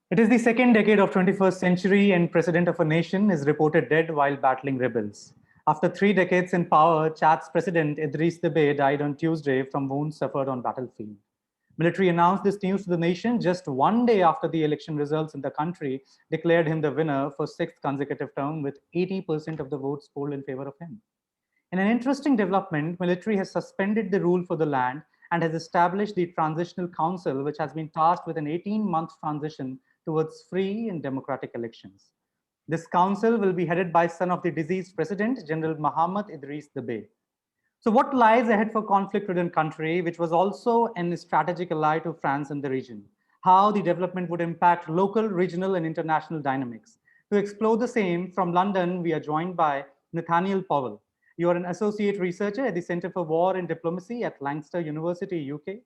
It is the second decade of 21st century and president of a nation is reported dead while battling rebels. After 3 decades in power, Chad's president Idriss Deby died on Tuesday from wounds suffered on battlefield. Military announced this news to the nation just one day after the election results in the country declared him the winner for sixth consecutive term with 80% of the votes polled in favor of him. In an interesting development, military has suspended the rule for the land and has established the Transitional Council, which has been tasked with an 18-month transition towards free and democratic elections. This council will be headed by son of the deceased president, General Mohammad Idris Deby. So, what lies ahead for conflict-ridden country, which was also a strategic ally to France in the region? How the development would impact local, regional, and international dynamics. To explore the same, from London, we are joined by Nathaniel Powell. You are an associate researcher at the Center for War and Diplomacy at Lancaster University, UK.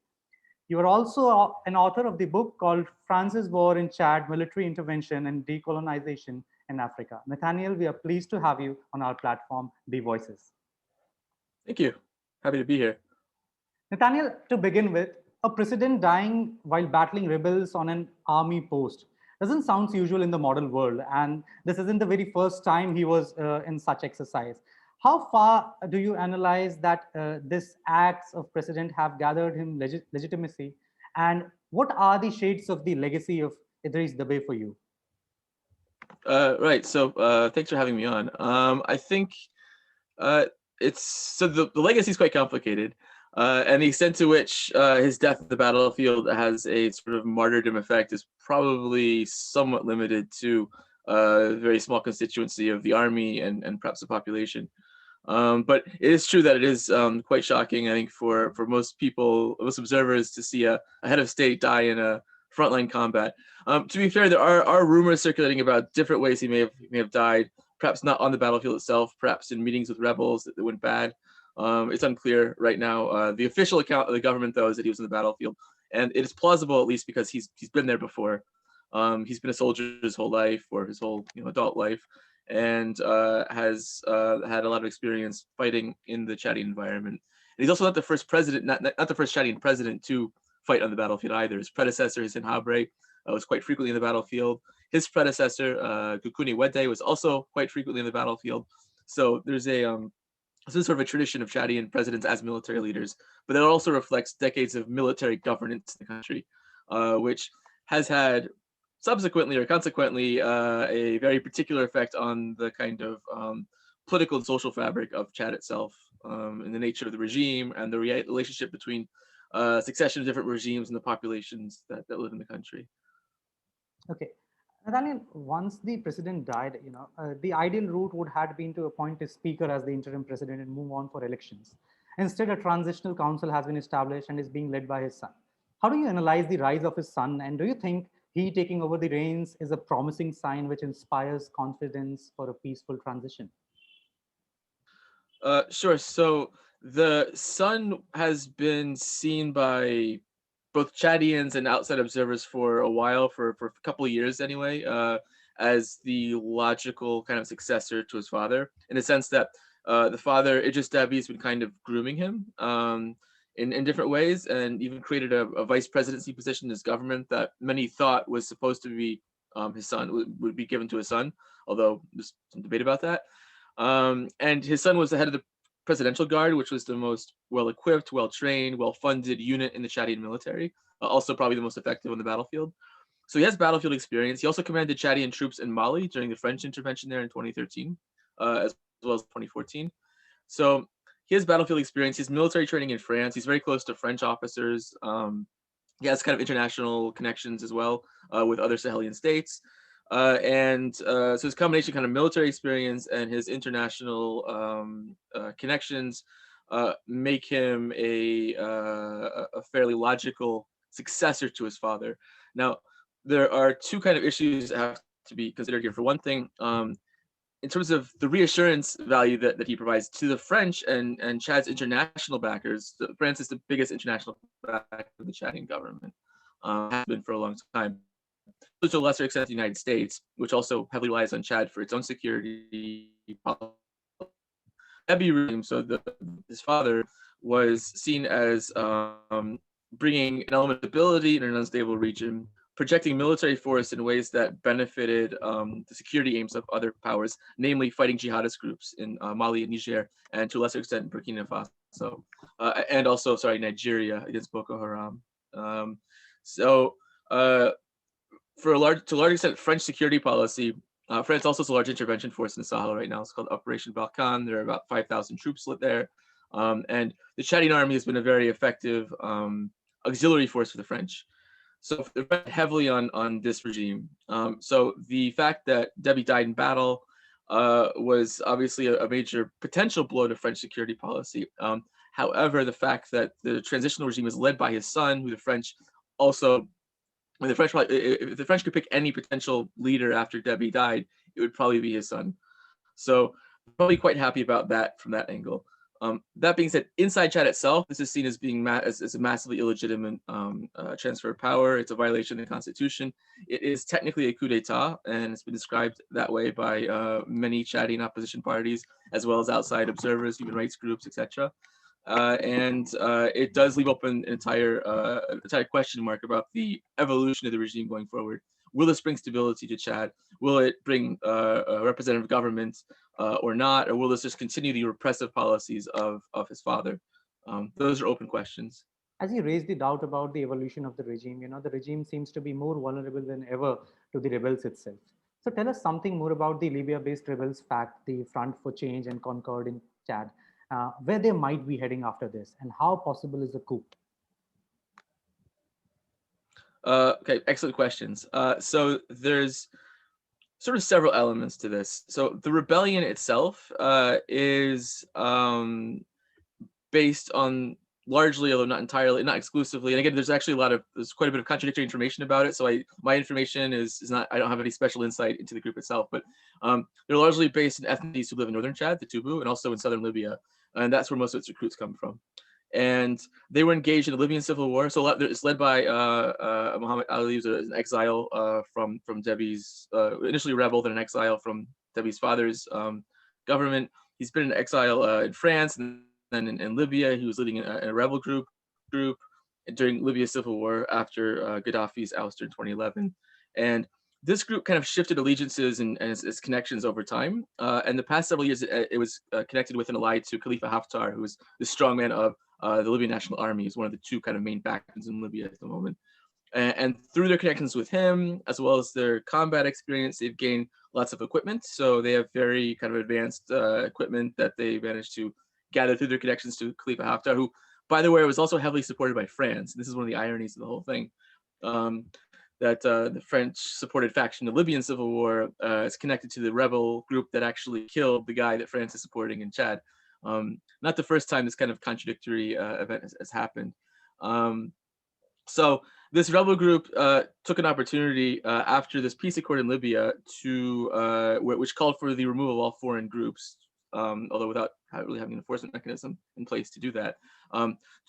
You are also an author of the book called France's War in Chad, Military Intervention and Decolonization in Africa. Nathaniel, we are pleased to have you on our platform, The Voices. Thank you. Happy to be here. Nathaniel, to begin with, a president dying while battling rebels on an army post doesn't sound usual in the modern world, and this isn't the very first time he was in such exercise. How far do you analyze that this acts of president have gathered him legitimacy, and what are the shades of the legacy of Idris Deby for you? Right. So thanks for having me on. I think uh, it's so the legacy is quite complicated, and the extent to which his death at the battlefield has a sort of martyrdom effect is probably somewhat limited to a very small constituency of the army and perhaps the population. But it is true that it is quite shocking, I think, for most people, most observers, to see a head of state die in a frontline combat. To be fair, there are rumors circulating about different ways he may have died. Perhaps not on the battlefield itself, perhaps in meetings with rebels that went bad. It's unclear right now. The official account of the government, though, is that he was on the battlefield, and it is plausible, at least because he's been there before. He's been a soldier his whole life, or his whole adult life, and has had a lot of experience fighting in the Chadian environment. And he's also not the first president, not the first Chadian president to fight on the battlefield either. His predecessor, Hissène Habré, was quite frequently in the battlefield. His predecessor, Gukuni Wedde, was also quite frequently in the battlefield. So there's sort of a tradition of Chadian presidents as military leaders, but it also reflects decades of military governance in the country, which has had subsequently or consequently a very particular effect on the kind of political and social fabric of Chad itself, and the nature of the regime and the relationship between succession of different regimes and the populations that live in the country. Okay. Nathaniel, once the president died, the ideal route would have been to appoint a speaker as the interim president and move on for elections. Instead, a transitional council has been established and is being led by his son. How do you analyze the rise of his son, and do you think he taking over the reins is a promising sign which inspires confidence for a peaceful transition? Sure. So the son has been seen by both Chadians and outside observers for a while, for a couple of years anyway, as the logical kind of successor to his father, in the sense that the father, Idris Deby, has been kind of grooming him in different ways, and even created a vice presidency position in his government that many thought was supposed to be his son, would be given to his son, although there's some debate about that. And his son was the head of the Presidential Guard, which was the most well-equipped, well-trained, well-funded unit in the Chadian military, also probably the most effective on the battlefield. So he has battlefield experience. He also commanded Chadian troops in Mali during the French intervention there in 2013, as well as 2014. So he has battlefield experience. He has military training in France. He's very close to French officers. He has kind of international connections as well with other Sahelian states. So his combination kind of military experience and his international connections make him a fairly logical successor to his father. Now, there are two kind of issues that have to be considered here. For one thing, in terms of the reassurance value that he provides to the French and Chad's international backers, France is the biggest international backer of the Chadian government, has been for a long time. To a lesser extent, the United States, which also heavily relies on Chad for its own security policy. So his father was seen as bringing an element of stability in an unstable region, projecting military force in ways that benefited the security aims of other powers, namely fighting jihadist groups in Mali and Niger, and to a lesser extent Burkina Faso, and also, Nigeria against Boko Haram. So to a large extent, French security policy. France also has a large intervention force in the Sahel right now. It's called Operation Balkan. There are about 5,000 troops there. And the Chadian army has been a very effective auxiliary force for the French. So they're heavily on this regime. So the fact that Deby died in battle was obviously a major potential blow to French security policy. However, the fact that the transitional regime is led by his son, who the French also, if the French could pick any potential leader after Deby died, it would probably be his son. So probably quite happy about that from that angle. That being said, inside Chad itself, this is seen as being as a massively illegitimate transfer of power. It's a violation of the constitution. It is technically a coup d'etat, and it's been described that way by many Chadian opposition parties, as well as outside observers, human rights groups, etc. And it does leave open an entire question mark about the evolution of the regime going forward. Will this bring stability to Chad? Will it bring a representative government or not? Or will this just continue the repressive policies of his father? Those are open questions. As you raised the doubt about the evolution of the regime, the regime seems to be more vulnerable than ever to the rebels itself. So tell us something more about the Libya-based rebels FACT, the Front for Change and Concord in Chad, where they might be heading after this, and how possible is a coup? Okay, excellent questions. So there's sort of several elements to this. So the rebellion itself is based on largely, although not entirely, not exclusively. And again, there's quite a bit of contradictory information about it. So my information is not, I don't have any special insight into the group itself, but they're largely based in ethnicities who live in northern Chad, the Tubu, and also in southern Libya. And that's where most of its recruits come from. And they were engaged in the Libyan civil war. So it's led by Muhammad Ali, who's an exile from Deby's, initially rebel, then an exile from Deby's father's government. He's been in exile in France and then in Libya. He was leading a rebel group during Libya's civil war after Gaddafi's ouster in 2011. And this group kind of shifted allegiances and its connections over time. And the past several years, it was connected with and allied to Khalifa Haftar, who was the strongman of the Libyan National Army, is one of the two kind of main factions in Libya at the moment. And through their connections with him, as well as their combat experience, they've gained lots of equipment. So they have very kind of advanced equipment that they managed to gather through their connections to Khalifa Haftar, who, by the way, was also heavily supported by France. This is one of the ironies of the whole thing. That the French-supported faction, the Libyan civil war, is connected to the rebel group that actually killed the guy that France is supporting in Chad. Not the first time this kind of contradictory event has happened. So this rebel group took an opportunity after this peace accord in Libya which called for the removal of all foreign groups, although without really having an enforcement mechanism in place to do that,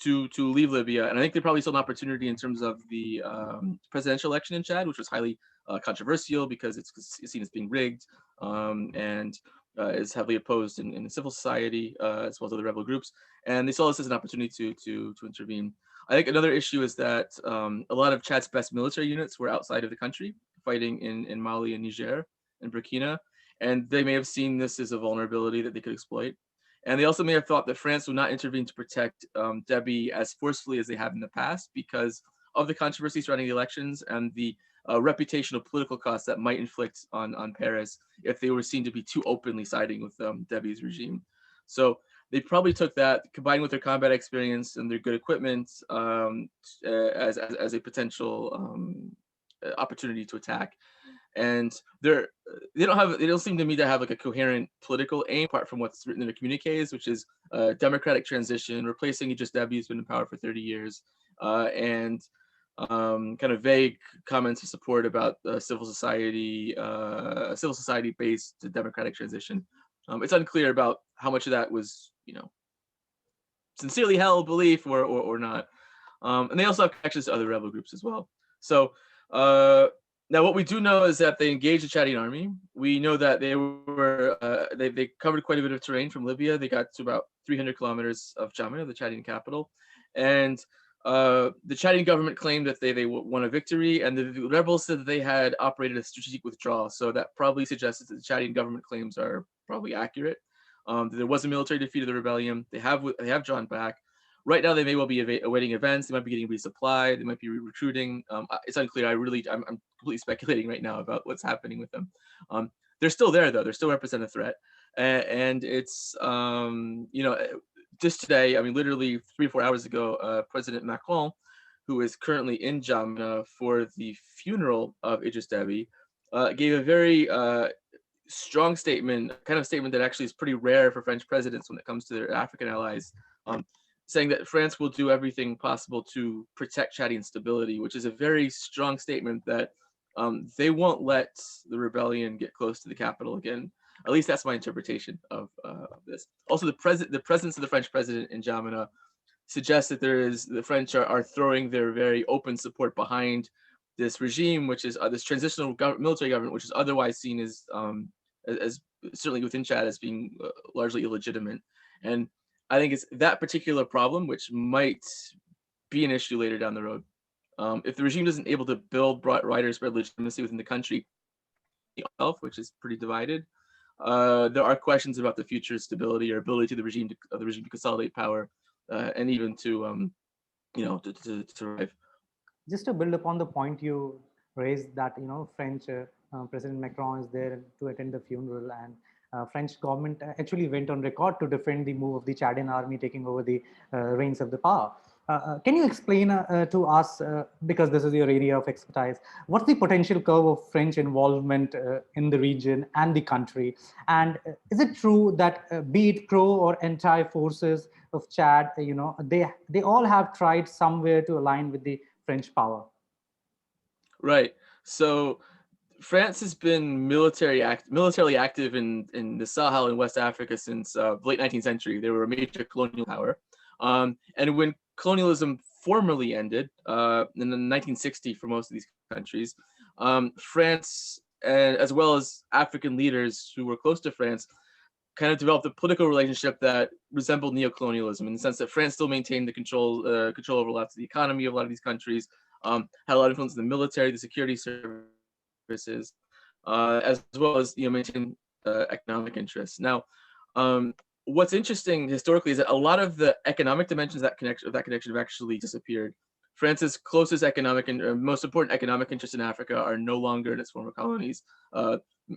to leave Libya. And I think they probably saw an opportunity in terms of the presidential election in Chad, which was highly controversial because it's seen as being rigged and is heavily opposed in civil society as well as other rebel groups. And they saw this as an opportunity to intervene. I think another issue is that a lot of Chad's best military units were outside of the country, fighting in Mali and Niger and Burkina. And they may have seen this as a vulnerability that they could exploit. And they also may have thought that France would not intervene to protect Deby as forcefully as they have in the past because of the controversy surrounding the elections and the reputational political costs that might inflict on Paris if they were seen to be too openly siding with Deby's regime. So they probably took that, combined with their combat experience and their good equipment, as a potential opportunity to attack. And they don't seem to me to have like a coherent political aim apart from what's written in their communiques, which is democratic transition, replacing Idriss Deby, who's been in power for 30 years, and kind of vague comments of support about civil society based democratic transition. It's unclear about how much of that was, sincerely held belief or not. And they also have connections to other rebel groups as well. So now what we do know is that they engaged the Chadian army. We know that they covered quite a bit of terrain from Libya. They got to about 300 kilometers of Jamena, the Chadian capital. And the Chadian government claimed that they won a victory, and the rebels said that they had operated a strategic withdrawal. So that probably suggests that the Chadian government claims are probably accurate. There was a military defeat of the rebellion. They have drawn back. Right now, they may well be awaiting events. They might be getting resupplied. They might be recruiting. It's unclear. I'm completely speculating right now about what's happening with them. They're still there though. They still represent a threat, and it's just today. I mean, literally 3 or 4 hours ago, President Macron, who is currently in Jamna for the funeral of Idriss Deby, gave a very strong statement, kind of statement that actually is pretty rare for French presidents when it comes to their African allies, saying that France will do everything possible to protect Chadian stability, which is a very strong statement that they won't let the rebellion get close to the capital again. At least that's my interpretation of this. Also, the presence of the French president in Jamena suggests that the French are throwing their very open support behind this regime, which is this transitional military government, which is otherwise seen as certainly within Chad as being largely illegitimate. And I think it's that particular problem which might be an issue later down the road. If the regime isn't able to build widespread legitimacy within the country itself, which is pretty divided, there are questions about the future stability or ability of the regime to consolidate power and even to survive. Just to build upon the point you raised, that French President Macron is there to attend the funeral, and French government actually went on record to defend the move of the Chadian army taking over the reins of the power. Can you explain to us, because this is your area of expertise, what's the potential curve of French involvement in the region and the country? And is it true that be it pro or anti-forces of Chad, they all have tried somewhere to align with the French power? Right. So France has been militarily active in the Sahel in West Africa since the late 19th century. They were a major colonial power. And when colonialism formally ended in the 1960s for most of these countries, France, as well as African leaders who were close to France, kind of developed a political relationship that resembled neocolonialism in the sense that France still maintained the control over lots of the economy of a lot of these countries, had a lot of influence in the military, the security services, as well as maintain economic interests. Now, what's interesting historically is that a lot of the economic dimensions of that connection have actually disappeared. France's closest economic and most important economic interests in Africa are no longer in its former colonies.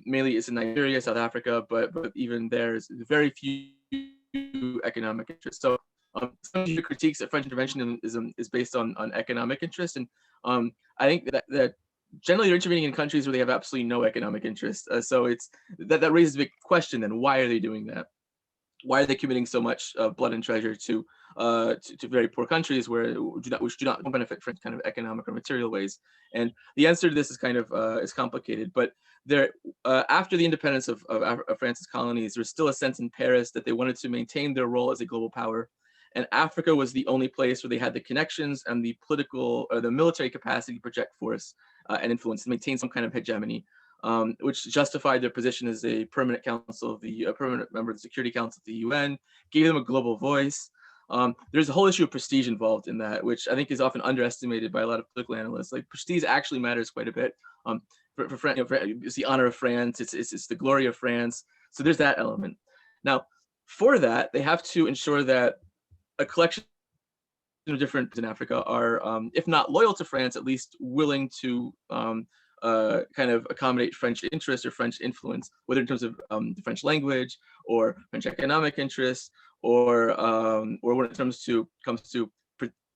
Mainly it's in Nigeria, South Africa, but even there's very few economic interests. So some of the critiques of French interventionism is based on economic interest, and I think that generally they're intervening in countries where they have absolutely no economic interest. So it's that raises a big question. Then why are they doing that? Why are they committing so much blood and treasure to very poor countries which do not benefit from kind of economic or material ways? And the answer to this is kind of is complicated. But there, after the independence of France's colonies, there's still a sense in Paris that they wanted to maintain their role as a global power. And Africa was the only place where they had the connections and the political or the military capacity to project force and influence and maintain some kind of hegemony. Which justified their position as a permanent member of the Security Council of the UN, gave them a global voice. There's a whole issue of prestige involved in that, which I think is often underestimated by a lot of political analysts. Like prestige actually matters quite a bit. For France, it's the honor of France, it's the glory of France. So there's that element. Now, for that, they have to ensure that a collection of different in Africa are, if not loyal to France, at least willing to kind of accommodate French interest or French influence, whether in terms of the French language or French economic interests, or when it comes to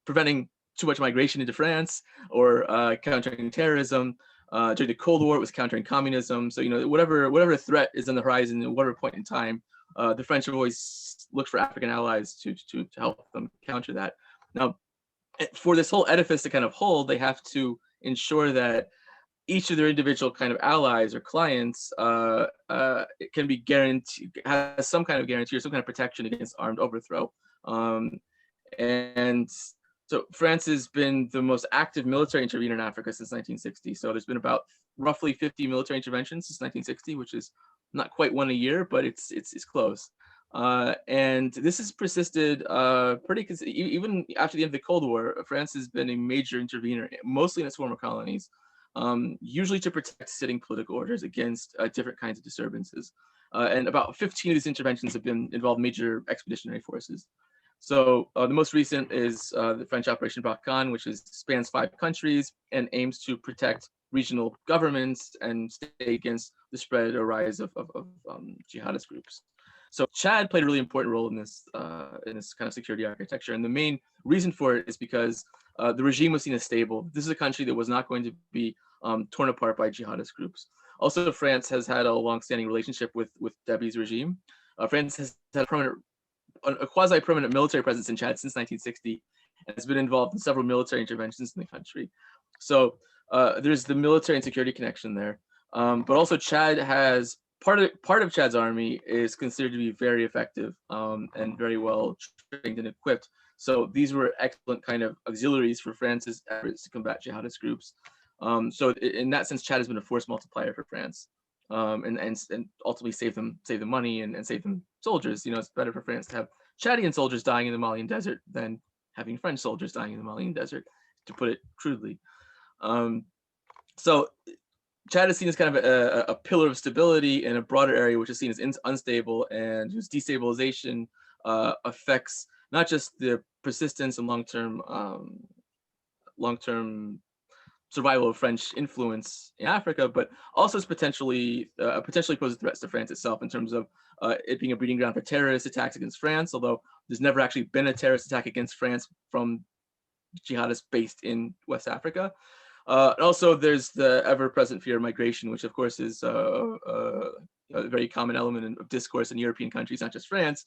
preventing too much migration into France, or countering terrorism. During the Cold War, it was countering communism. So whatever threat is on the horizon at whatever point in time, the French have always looked for African allies to help them counter that. Now, for this whole edifice to kind of hold, they have to ensure that each of their individual kind of allies or clients can be guaranteed, has some kind of guarantee or some kind of protection against armed overthrow. And so France has been the most active military intervener in Africa since 1960. So there's been about roughly 50 military interventions since 1960, which is not quite one a year, but it's close. And this has persisted even after the end of the Cold War. France has been a major intervener, mostly in its former colonies, usually to protect sitting political orders against different kinds of disturbances. And about 15 of these interventions have involved major expeditionary forces. So the most recent is the French Operation Barkhane, which spans 5 countries and aims to protect regional governments and stay against the spread or rise of jihadist groups. So Chad played a really important role in this kind of security architecture, and the main reason for it is because the regime was seen as stable. This is a country that was not going to be torn apart by jihadist groups. Also, France has had a long-standing relationship with Deby's regime. France has had a quasi-permanent military presence in Chad since 1960, and has been involved in several military interventions in the country. So there's the military and security connection there. But also Chad has part of Chad's army is considered to be very effective and very well trained and equipped. So these were excellent kind of auxiliaries for France's efforts to combat jihadist groups. So in that sense, Chad has been a force multiplier for France, and ultimately save them money and save them soldiers. You know, it's better for France to have Chadian soldiers dying in the Malian desert than having French soldiers dying in the Malian desert, to put it crudely. So Chad is seen as kind of a pillar of stability in a broader area, which is seen as unstable, and whose destabilization affects not just the persistence and long-term survival of French influence in Africa, but also potentially poses threats to France itself in terms of it being a breeding ground for terrorist attacks against France, although there's never actually been a terrorist attack against France from jihadists based in West Africa. And also, there's the ever-present fear of migration, which of course is a very common element of discourse in European countries, not just France,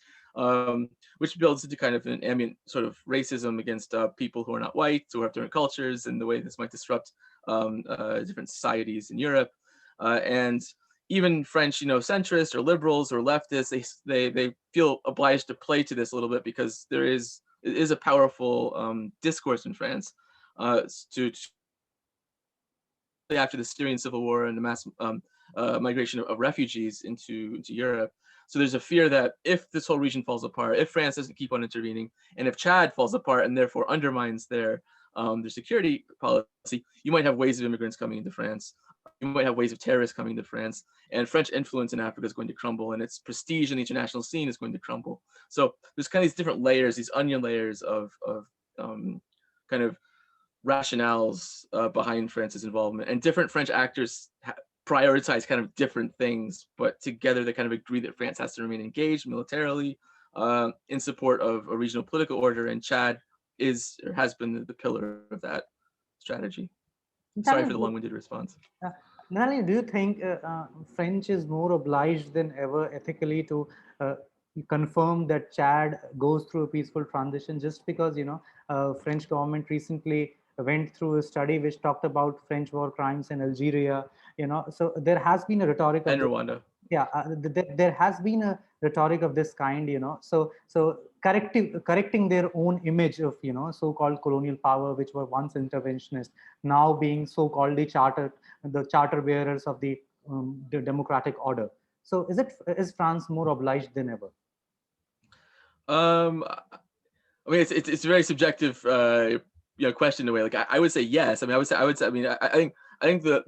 which builds into kind of an ambient sort of racism against people who are not white or have different cultures, and the way this might disrupt different societies in Europe. And even French, centrists or liberals or leftists, they feel obliged to play to this a little bit, because it is a powerful discourse in France to after the Syrian civil war and the mass migration of refugees into Europe. So there's a fear that if this whole region falls apart, if France doesn't keep on intervening, and if Chad falls apart and therefore undermines their security policy, you might have waves of immigrants coming into France. You might have waves of terrorists coming to France, and French influence in Africa is going to crumble, and its prestige in the international scene is going to crumble. So there's kind of these different layers, these onion layers of kind of rationales behind France's involvement, and different French actors prioritize kind of different things, but together they kind of agree that France has to remain engaged militarily in support of a regional political order, and Chad has been the pillar of that strategy. Sorry for the long-winded response. Nathaniel, do you think French is more obliged than ever ethically to confirm that Chad goes through a peaceful transition, just because French government recently went through a study which talked about French war crimes in Algeria, so there has been a rhetoric of and Rwanda. There has been a rhetoric of this kind, so correcting their own image of so-called colonial power, which were once interventionist, now being so-called the charter bearers of the democratic order. So is France more obliged than ever? I mean, it's a very subjective question in a way. Like I would say yes. I mean, I think the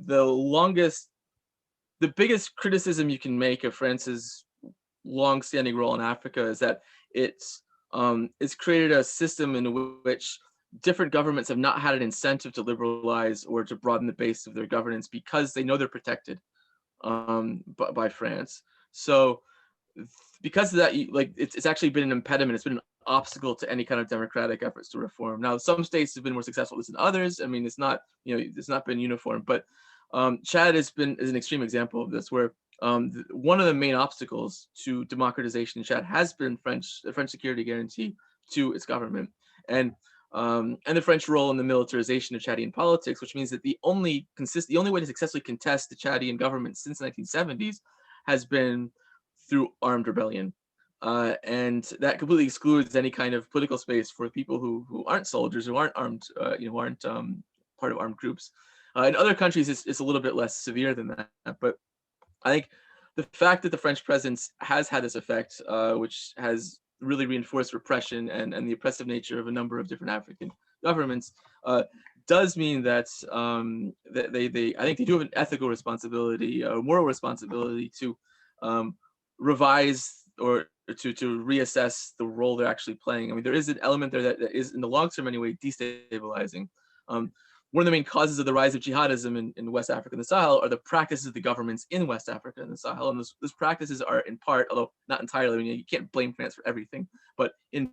biggest criticism you can make of France's long-standing role in Africa is that it's created a system in which different governments have not had an incentive to liberalize or to broaden the base of their governance, because they know they're protected by France. So because of that, it's actually been an impediment. It's been an obstacle to any kind of democratic efforts to reform. Now, some states have been more successful than others. I mean, it's not been uniform, but Chad is an extreme example of this, where one of the main obstacles to democratization in Chad has been the French security guarantee to its government, and the French role in the militarization of Chadian politics, which means that the only way to successfully contest the Chadian government since the 1970s has been through armed rebellion. And that completely excludes any kind of political space for people who aren't soldiers, who aren't armed, who aren't part of armed groups. In other countries, it's a little bit less severe than that. But I think the fact that the French presence has had this effect, which has really reinforced repression and the oppressive nature of a number of different African governments, does mean that that they I think they do have an ethical responsibility, a moral responsibility to revise or to reassess the role they're actually playing. I mean, there is an element there that is in the long term anyway destabilizing. Um, One of the main causes of the rise of jihadism in West Africa and the Sahel are the practices of the governments in West Africa and the Sahel. And those practices are in part, although not entirely, I mean, you can't blame France for everything, but in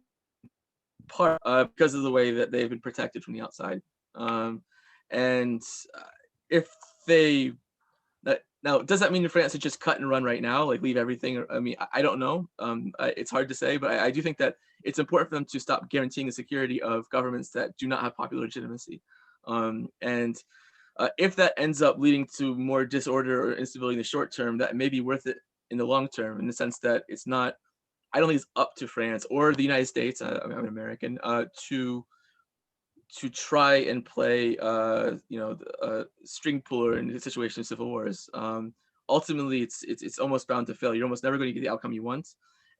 part because of the way that they've been protected from the outside. Um, and if they now, does that mean France should just cut and run right now, like leave everything? I mean, I don't know. It's hard to say, but I do think that it's important for them to stop guaranteeing the security of governments that do not have popular legitimacy. And if that ends up leading to more disorder or instability in the short term, that may be worth it in the long term, in the sense that it's not. I don't think it's up to France or the United States. I'm an American to try and play, string puller in the situation of civil wars. Ultimately, it's almost bound to fail. You're almost never going to get the outcome you want,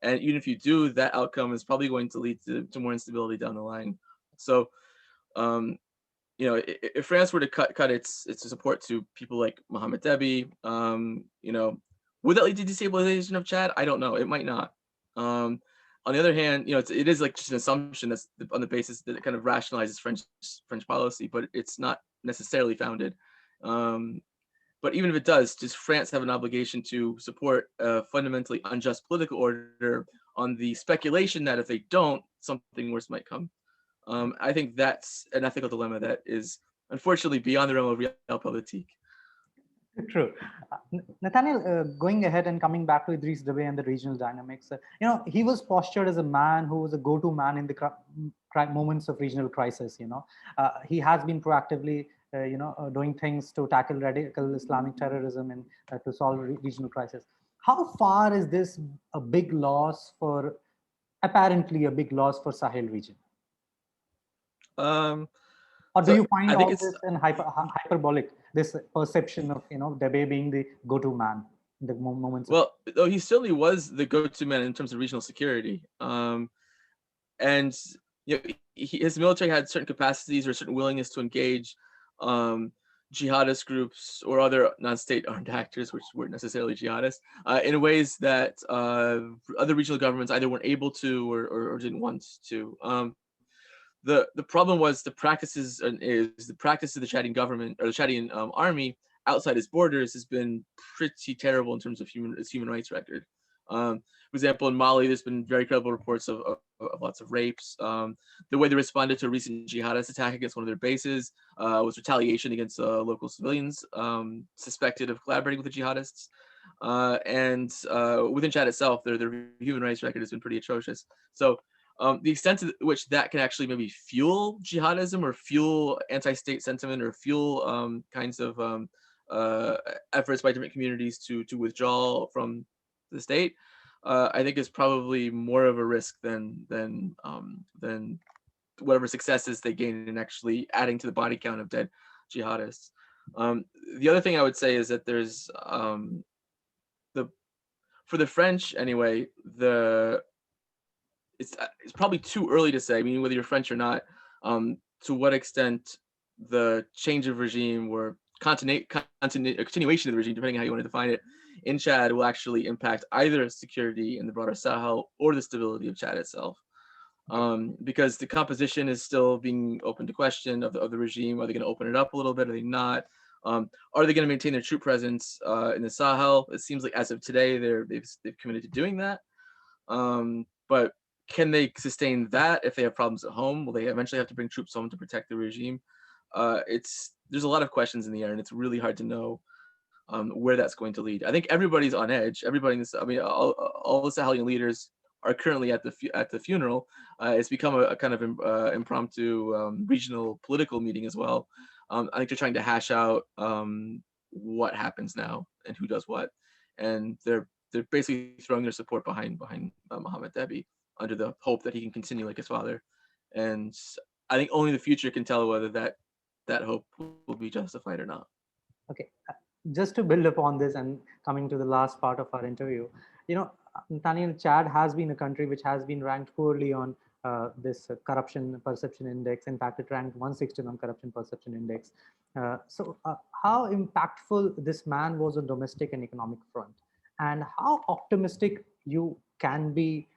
and even if you do, that outcome is probably going to lead to more instability down the line. So, um, if France were to cut its support to people like Mohammed Deby, would that lead to destabilization of Chad? I don't know. It might not. Um, on the other hand, it is like just an assumption that's on the basis that it kind of rationalizes French policy, but it's not necessarily founded. Um, but even if it does, does France have an obligation to support a fundamentally unjust political order on the speculation that if they don't, something worse might come? I think that's an ethical dilemma that is unfortunately beyond the realm of realpolitik. True. Nathaniel, going ahead and coming back to Idriss Deby and the regional dynamics, he was postured as a man who was a go-to man in the moments of regional crisis. He has been proactively, doing things to tackle radical Islamic terrorism and to solve regional crisis. How far is this a big loss for, apparently a big loss for Sahel region? Or do So you find I think all it's this in hyperbolic, this perception of, Debe being the go-to man in the moments of... well, though he certainly was the go-to man in terms of regional security, and his military had certain capacities or certain willingness to engage jihadist groups or other non-state armed actors, which weren't necessarily jihadists, in ways that other regional governments either weren't able to or didn't want to. The problem was the practices of the Chadian government or the Chadian army outside its borders has been pretty terrible in terms of its human rights record. For example, in Mali, there's been very credible reports of lots of rapes. The way they responded to a recent jihadist attack against one of their bases was retaliation against local civilians suspected of collaborating with the jihadists. And within Chad itself, their human rights record has been pretty atrocious. So the extent to which that can actually maybe fuel jihadism or fuel anti-state sentiment or fuel kinds of efforts by different communities to withdraw from the state, I think is probably more of a risk than whatever successes they gain in actually adding to the body count of dead jihadists. The other thing I would say is that there's for the French anyway, it's probably too early to say, I mean, whether you're French or not, to what extent the change of regime or continuation of the regime, depending on how you want to define it, in Chad will actually impact either security in the broader Sahel or the stability of Chad itself. Because the composition is still being open to question of the regime. Are they going to open it up a little bit? Are they not? Are they going to maintain their troop presence in the Sahel? It seems like as of today, they've committed to doing that. But can they sustain that if they have problems at home? Will they eventually have to bring troops home to protect the regime? There's a lot of questions in the air, and it's really hard to know where that's going to lead. I think everybody's on edge. Everybody in this, I mean, all the Sahelian leaders are currently at the funeral. It's become a kind of impromptu regional political meeting as well. I think they're trying to hash out what happens now and who does what, and they're basically throwing their support behind Mohammed Deby under the hope that he can continue like his father. And I think only the future can tell whether that hope will be justified or not. Okay. just to build upon this and coming to the last part of our interview, Nathaniel, Chad has been a country which has been ranked poorly on this corruption perception index. In fact, it ranked 160 on corruption perception index. So how impactful this man was on domestic and economic front, and how optimistic you can be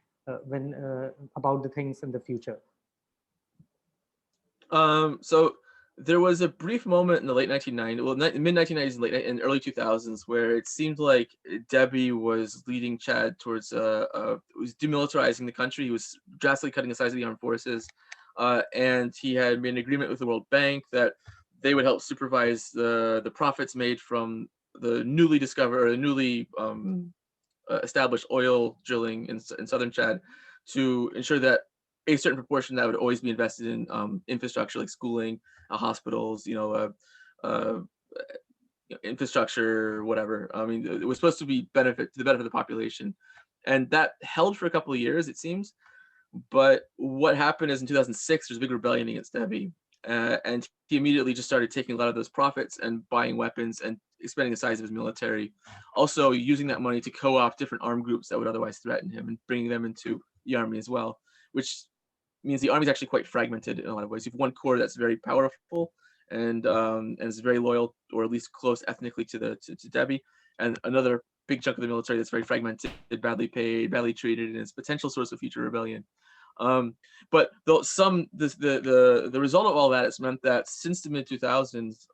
when about the things in the future? So there was a brief moment in the late 1990s, well, mid 1990s and early 2000s, where it seemed like Deby was leading Chad towards was demilitarizing the country. He was drastically cutting the size of the armed forces, and he had made an agreement with the World Bank that they would help supervise the profits made from the newly discovered or the newly established oil drilling in southern Chad, to ensure that a certain proportion that would always be invested in infrastructure like schooling, hospitals, infrastructure, whatever. I mean, it was supposed to be benefit to the benefit of the population, and that held for a couple of years, it seems. But what happened is in 2006, there's a big rebellion against Deby, and he immediately just started taking a lot of those profits and buying weapons and expanding the size of his military. Also, using that money to co-opt different armed groups that would otherwise threaten him and bringing them into the army as well, which means the army is actually quite fragmented in a lot of ways. You have one core that's very powerful and is very loyal, or at least close ethnically to Deby, and another big chunk of the military that's very fragmented, badly paid, badly treated, and is a potential source of future rebellion. But the result of all that has meant that since the mid 2000s,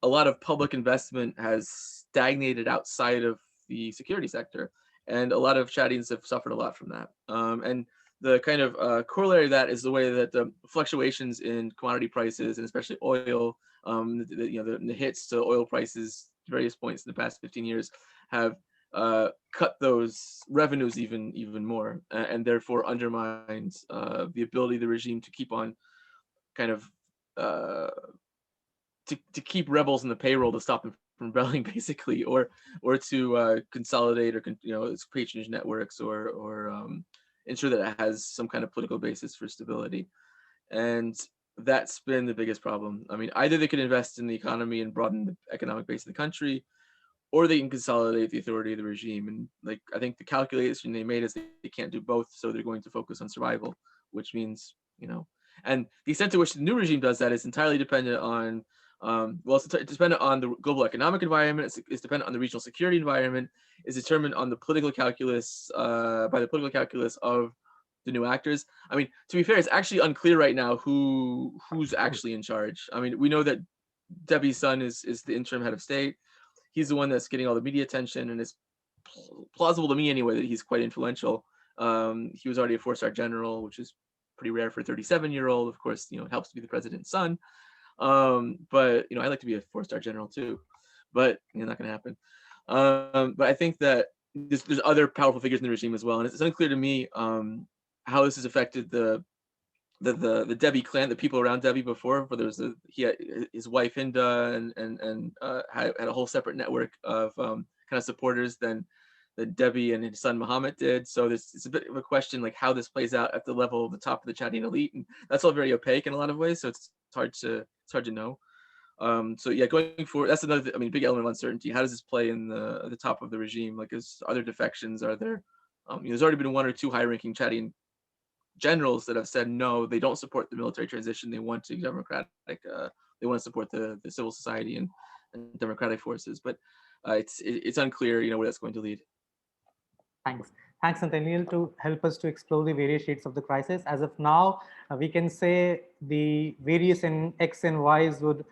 a lot of public investment has stagnated outside of the security sector, and a lot of Chadians have suffered a lot from that. And the kind of corollary of that is the way that the fluctuations in commodity prices, and especially oil, the hits to oil prices at various points in the past 15 years have cut those revenues even more, and therefore undermines the ability of the regime to keep on kind of to keep rebels in the payroll to stop them from rebelling, basically, or to consolidate or its patronage networks, or ensure that it has some kind of political basis for stability. And that's been the biggest problem. I mean, either they could invest in the economy and broaden the economic base of the country, or they can consolidate the authority of the regime. And like, I think the calculation they made is they can't do both, so they're going to focus on survival, which means, and the extent to which the new regime does that is entirely dependent on it's dependent on the global economic environment. It's dependent on the regional security environment. It's determined on the political calculus by the political calculus of the new actors. I mean, to be fair, it's actually unclear right now who's actually in charge. I mean, we know that Deby's son is the interim head of state. He's the one that's getting all the media attention, and it's plausible to me anyway that he's quite influential. He was already a 4-star general, which is pretty rare for a 37-year-old. Of course, it helps to be the president's son. But I'd like to be a 4-star general too, but not going to happen. But I think that there's other powerful figures in the regime as well, and it's unclear to me how this has affected the Deby clan, the people around Deby before. Where he had his wife Hinda and had a whole separate network of kind of supporters than Deby and his son Mohammed did. So it's a bit of a question, like how this plays out at the level of the top of the Chaldean elite, and that's all very opaque in a lot of ways. So it's hard to know. So yeah, going forward, that's another big element of uncertainty. How does this play in the top of the regime? Like, are there defections? Are there there's already been 1 or 2 high-ranking Chaldean generals that have said no, they don't support the military transition. They want to democratic. They want to support the civil society and democratic forces. But it's unclear, where that's going to lead. Thanks, Nathaniel, to help us to explore the various shades of the crisis. As of now, we can say the various X and Y's would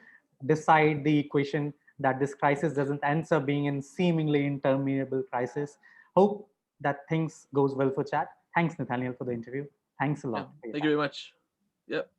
decide the equation that this crisis doesn't end up being a seemingly interminable crisis. Hope that things goes well for Chad. Thanks, Nathaniel, for the interview. Thanks a lot. Yeah, thank you very much. Yep.